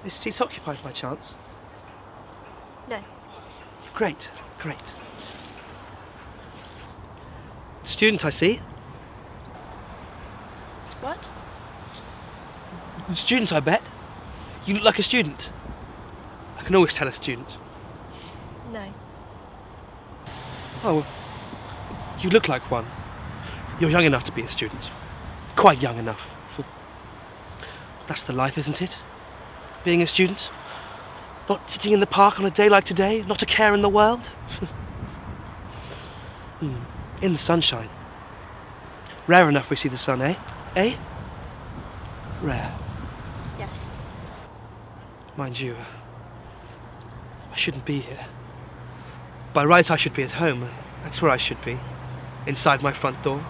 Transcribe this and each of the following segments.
Is the seat occupied by chance? No. Great, great. Student, I see. What? Student, I bet. You look like a student. I can always tell a student. No. Oh, well, you look like one. You're young enough to be a student. Quite young enough. That's the life, isn't it? Being a student. Not sitting in the park on a day like today, not a care in the world. In the sunshine. Rare enough we see the sun, eh? Eh? Rare. Yes. Mind you, I shouldn't be here. By right, I should be at home. That's where I should be. Inside my front door.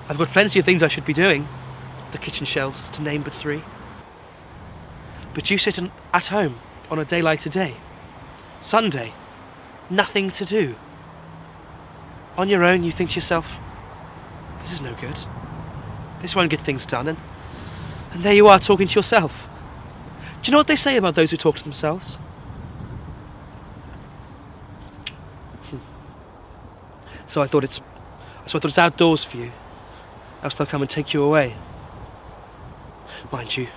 I've got plenty of things I should be doing. The kitchen shelves, to name but 3. But you sit at home on a day like today. Sunday. Nothing to do. On your own, you think to yourself, this is no good. This won't get things done. And there you are talking to yourself. Do you know what they say about those who talk to themselves? So I thought it's outdoors for you. Else they'll come and take you away. Mind you,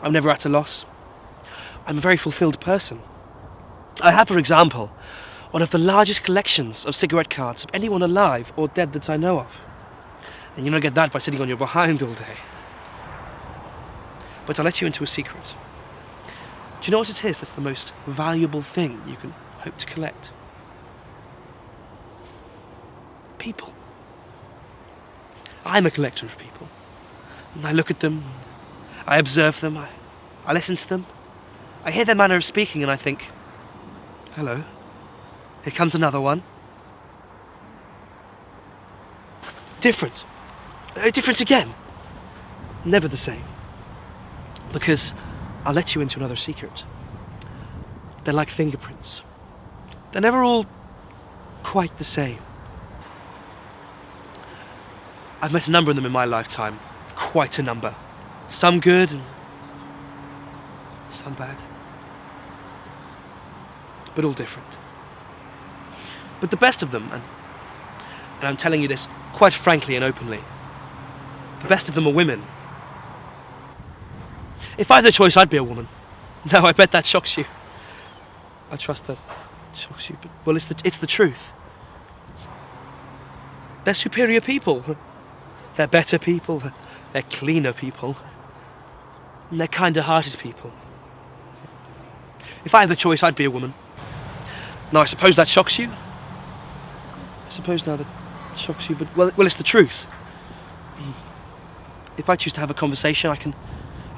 I'm never at a loss. I'm a very fulfilled person. I have, for example, one of the largest collections of cigarette cards of anyone alive or dead that I know of. And you don't get that by sitting on your behind all day. But I'll let you into a secret. Do you know what it is that's the most valuable thing you can hope to collect? People. I'm a collector of people. And I look at them, I observe them, I listen to them, I hear their manner of speaking and I think, hello, here comes another one. Different. Different again. Never the same. Because I'll let you into another secret. They're like fingerprints. They're never all quite the same. I've met a number of them in my lifetime. Quite a number. Some good and some bad. But all different. But the best of them, and I'm telling you this quite frankly and openly, the best of them are women. If I had the choice, I'd be a woman. No, I bet that shocks you. I trust that shocks you, but well, it's the truth. They're superior people. They're better people. They're cleaner people. And they're kinder-hearted people. If I had the choice, I'd be a woman. Now, I suppose that shocks you. I suppose now that shocks you, but well, it's the truth. If I choose to have a conversation, I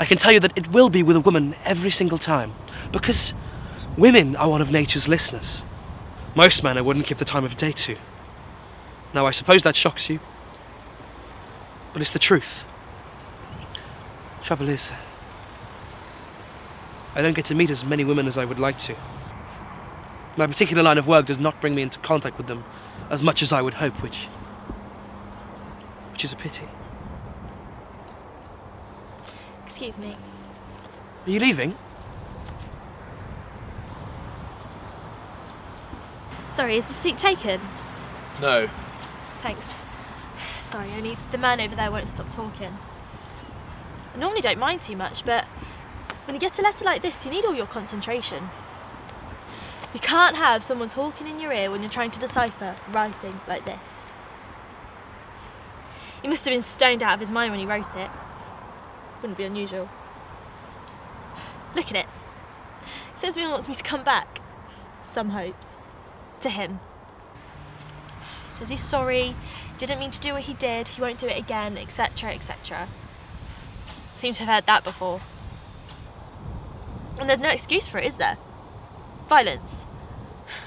can tell you that it will be with a woman every single time. Because women are one of nature's listeners. Most men I wouldn't give the time of day to. Now, I suppose that shocks you. But it's the truth. Trouble is, I don't get to meet as many women as I would like to. My particular line of work does not bring me into contact with them as much as I would hope, which is a pity. Excuse me. Are you leaving? Sorry, is the seat taken? No. Thanks. Sorry, only the man over there won't stop talking. I normally don't mind too much, but when you get a letter like this, you need all your concentration. You can't have someone talking in your ear when you're trying to decipher writing like this. He must have been stoned out of his mind when he wrote it. Wouldn't be unusual. Look at it. It says he wants me to come back. Some hopes. To him. He says he's sorry, didn't mean to do what he did, he won't do it again, etc, etc. Seem to have heard that before. And there's no excuse for it, is there? Violence.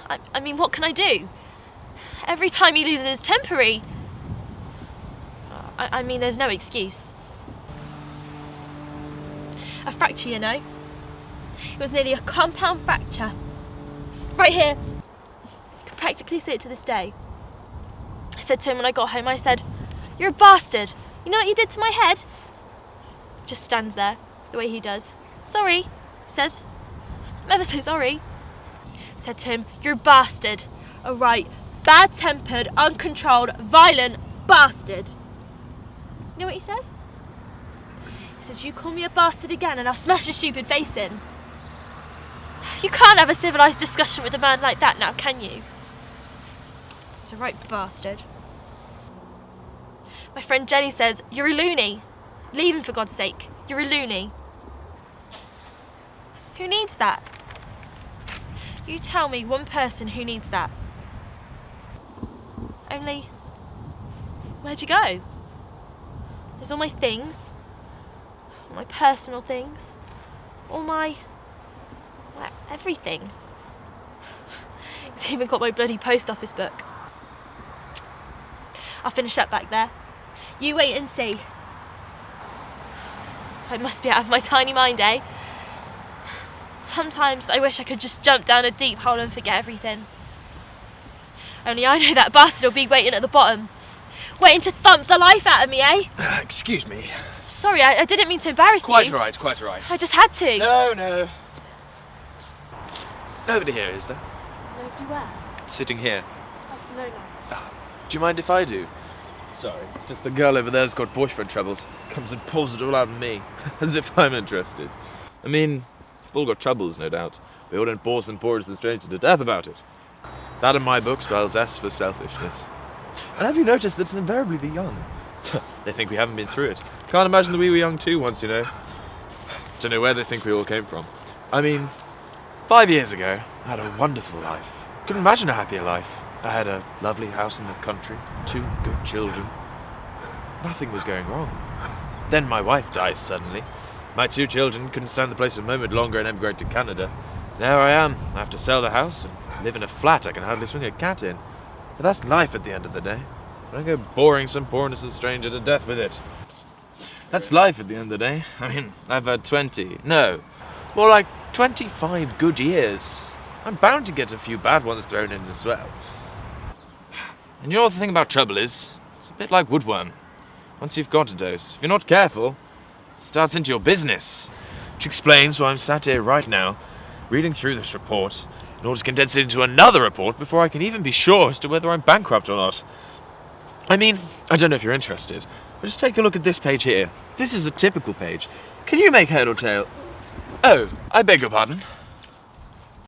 I mean, what can I do? Every time he loses his temper, I mean, there's no excuse. A fracture, you know. It was nearly a compound fracture. Right here. I can practically see it to this day. I said to him when I got home, I said, "You're a bastard. You know what you did to my head?" Just stands there, the way he does. Sorry, says. I'm ever so sorry. Said to him, you're a bastard. A right, bad-tempered, uncontrolled, violent bastard. You know what he says? He says, you call me a bastard again and I'll smash your stupid face in. You can't have a civilised discussion with a man like that now, can you? He's a right bastard. My friend Jenny says, you're a loony. Leave him for God's sake. You're a loony. Who needs that? You tell me one person who needs that. Only, where'd you go? There's all my things, all my personal things, all my everything. He's even got my bloody post office book. I'll finish up back there. You wait and see. I must be out of my tiny mind, eh? Sometimes I wish I could just jump down a deep hole and forget everything. Only I know that bastard will be waiting at the bottom. Waiting to thump the life out of me, eh? Excuse me. Sorry, I didn't mean to embarrass Quite you. right, quite right. I just had to. No. Nobody here, is there? Nobody where? Sitting here. Oh, no. Do you mind if I do? Sorry, it's just the girl over there's got boyfriend troubles. Comes and pulls it all out of me. As if I'm interested. I mean, we've all got troubles, no doubt. We all don't bore and bore a stranger to death about it. That in my book spells S for selfishness. And have you noticed that it's invariably the young? They think we haven't been through it. Can't imagine that we were young too once, you know. Don't know where they think we all came from. I mean, 5 years ago, I had a wonderful life. Couldn't imagine a happier life. I had a lovely house in the country, 2 good children. Nothing was going wrong. Then my wife dies suddenly. My 2 children couldn't stand the place a moment longer and emigrate to Canada. There I am. I have to sell the house and live in a flat I can hardly swing a cat in. But that's life at the end of the day. I don't go boring some poor innocent stranger to death with it. That's life at the end of the day. I mean, I've had more like 25 good years. I'm bound to get a few bad ones thrown in as well. And you know what the thing about trouble is? It's a bit like woodworm. Once you've got a dose, if you're not careful, it starts into your business. Which explains why I'm sat here right now, reading through this report, in order to condense it into another report before I can even be sure as to whether I'm bankrupt or not. I mean, I don't know if you're interested, but just take a look at this page here. This is a typical page. Can you make head or tail? Oh, I beg your pardon.